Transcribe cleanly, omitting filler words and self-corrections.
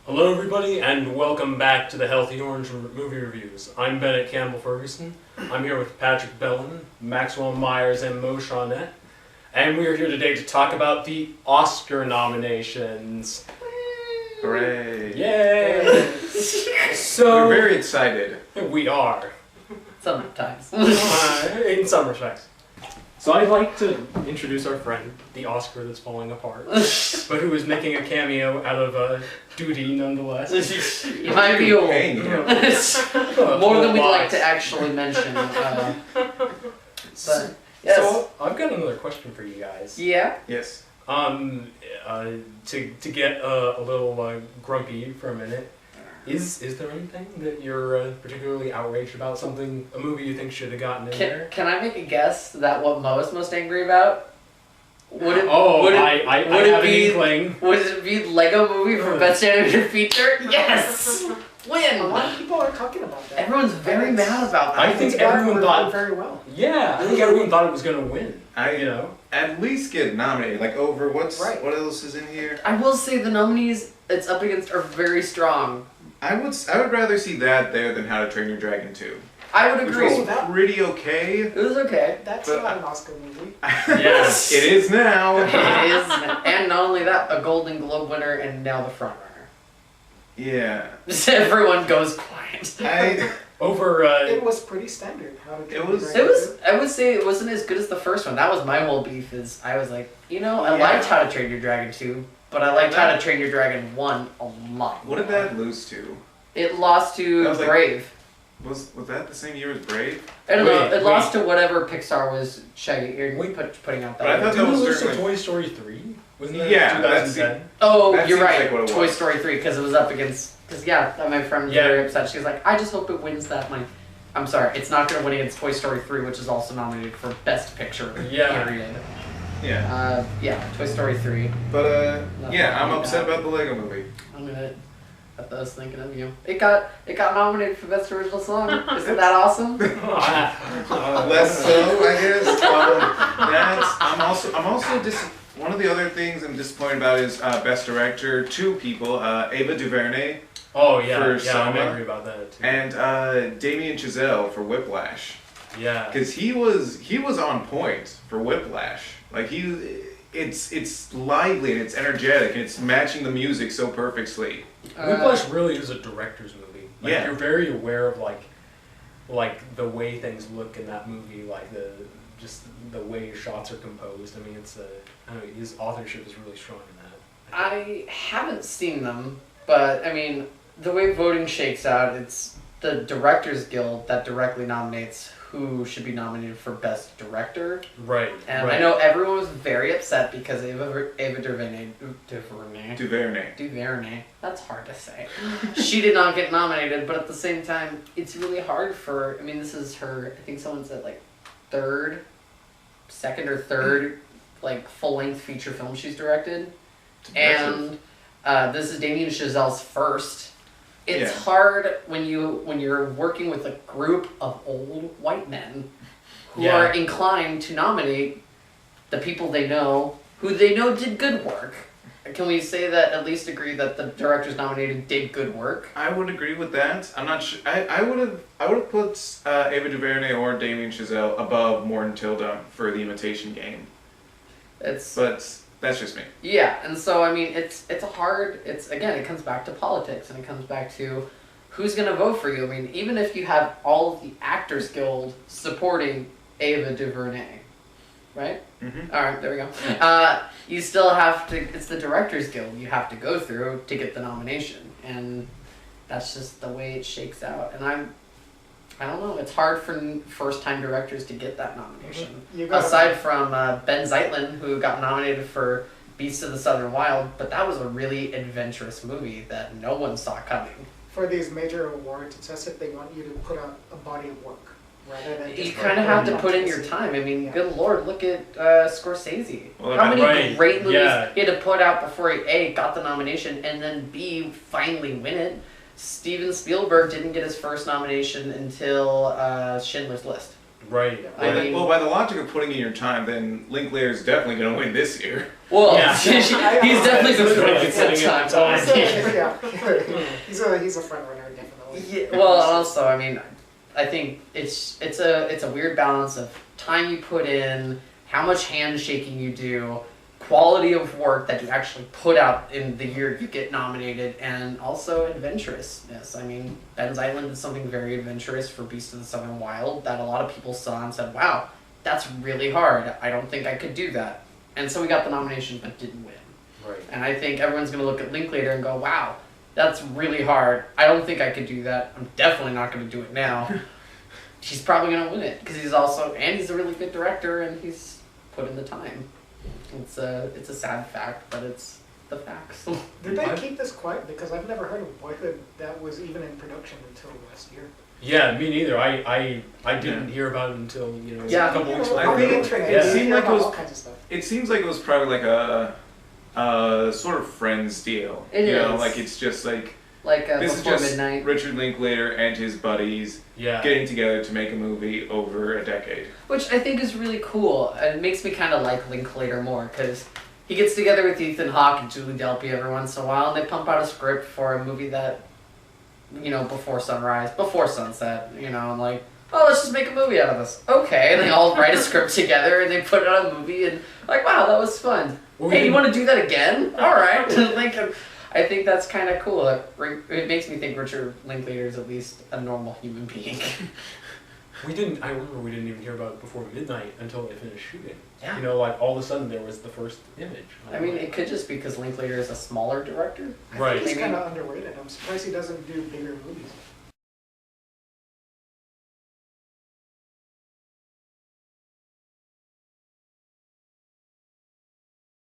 Hello everybody, and welcome back to the Healthy Orange Movie Reviews. I'm Bennett Campbell-Ferguson. I'm here with Patrick Bellin, Maxwell Myers, and Mo Shawnette. And we are here today to talk about the Oscar nominations. Hooray! Yay! So we're very excited. We are. Sometimes. In some respects. So I'd like to introduce our friend, the Oscar that's falling apart, but who is making a cameo out of duty nonetheless. He might be old. Paying him. More than we'd like to actually mention. But yes. So I've got another question for you guys. Yeah. Yes. To get a little grumpy for a minute, is there anything that you're particularly outraged about? A movie you think should have gotten in there? Can I make a guess that what Mo is most angry about? Would it? I have an inkling. Would it be Lego Movie for Best Animated Feature? Yes. Win. A lot of people are talking about that. Everyone's very mad about that. I think everyone thought very well. Yeah, I think everyone thought it was gonna win. At least get nominated. Like over what else is in here? I will say the nominees it's up against are very strong. I would rather see that there than How to Train Your Dragon 2. I would agree. Which was pretty okay. It was okay. That's But not an Oscar movie. Yes. It is now. It is, and not only that, a Golden Globe winner and now the frontrunner. Yeah. Everyone goes quiet. It was pretty standard. I would say it wasn't as good as the first one. That was my whole beef. I was like, I liked How to Train Your Dragon 2, but I liked How to Train Your Dragon 1 a lot. What did that lose to? It lost to Brave. Was that the same year as Brave? I don't know. It lost to whatever Pixar was putting out that. But I thought Didn't it lose to Toy Story 3? Wasn't that 2010? You're right. Like Toy Story 3 because it was up against. Because my friend was very upset. She was like, I just hope it wins that money. I'm sorry, it's not going to win against Toy Story 3, which is also nominated for Best Picture. Period. Yeah. Toy Story 3. But I'm upset about the Lego Movie. I was thinking of you. It got nominated for Best Original Song. Isn't that awesome? Less so, I guess. I'm also one of the other things I'm disappointed about is Best Director. Two people, Ava DuVernay. Oh yeah, for Selma, I'm angry about that too. And Damien Chazelle for Whiplash. Yeah. Because he was on point for Whiplash. Like it's lively and it's energetic and it's matching the music so perfectly. Whiplash really is a director's movie. Like, you're very aware of like the way things look in that movie, like the way shots are composed. I mean, his authorship is really strong in that. I haven't seen them, but I mean, the way voting shakes out, it's the Directors Guild that directly nominates who should be nominated for Best Director. Right. And I know everyone was very upset because Ava DuVernay. That's hard to say. She did not get nominated, but at the same time, it's really hard for. I mean, this is her. I think someone said like second or third, like full-length feature film she's directed, and this is Damien Chazelle's first. It's hard when you're working with a group of old white men who are inclined to nominate the people they know, who they know did good work. Can we say that, at least agree that the directors nominated did good work? I would agree with that. I'm not sure. I would have put Ava DuVernay or Damien Chazelle above Morton Tilda for The Imitation Game. But that's just me. Yeah, and so I mean, it's hard. It comes back to politics, and it comes back to who's going to vote for you. I mean, even if you have all of the Actors Guild supporting Ava DuVernay, right? Mm-hmm. All right, there we go. You still have to. It's the Directors Guild you have to go through to get the nomination, and that's just the way it shakes out. And I don't know. It's hard for first-time directors to get that nomination. Aside from Ben Zeitlin, who got nominated for Beasts of the Southern Wild, but that was a really adventurous movie that no one saw coming. For these major awards, it's as if they want you to put out a body of work rather than. You kind of have to put in your time. I mean, good lord, look at Scorsese. How many great movies he had to put out before he A, got the nomination, and then B, finally win it. Steven Spielberg didn't get his first nomination until Schindler's List. Right. Well, by the logic of putting in your time, then Linklater's definitely going to win this year. Well, Yeah. he's definitely He's the really sitting at the top. Yeah, he's a front runner, definitely. Yeah, well, also, I mean, I think it's a weird balance of time you put in, how much handshaking you do, quality of work that you actually put out in the year you get nominated, and also adventurousness. I mean, Ben's Island is something very adventurous for Beast of the Southern Wild that a lot of people saw and said, wow, that's really hard. I don't think I could do that. And so we got the nomination but didn't win. Right. And I think everyone's going to look at Linklater and go, wow, that's really hard. I don't think I could do that. I'm definitely not going to do it now. He's probably going to win it because he's a really good director and he's put in the time. It's a sad fact, but it's the facts. Did they keep this quiet? Because I've never heard of Boyhood that was even in production until last year. Yeah, me neither. I didn't hear about it until a couple weeks ago. I think it seemed like it was all kinds of stuff. It seems like it was probably like a sort of Friends deal. It is. Like it's just like This is Before just Midnight. Richard Linklater and his buddies getting together to make a movie over a decade. Which I think is really cool. And it makes me kind of like Linklater more because he gets together with Ethan Hawke and Julie Delpy every once in a while and they pump out a script for a movie that, before sunrise, before sunset, and like, oh, let's just make a movie out of this. Okay, and they all write a script together and they put it on a movie and like, wow, that was fun. Well, hey, you want to do that again? All right. Like, I think that's kind of cool. It makes me think Richard Linklater is at least a normal human being. I remember we didn't even hear about it before midnight until they finished shooting. Yeah. Like all of a sudden there was the first image. I mean, it could just be because Linklater is a smaller director. I Right. think he's Maybe. kind of underrated. I'm surprised he doesn't do bigger movies.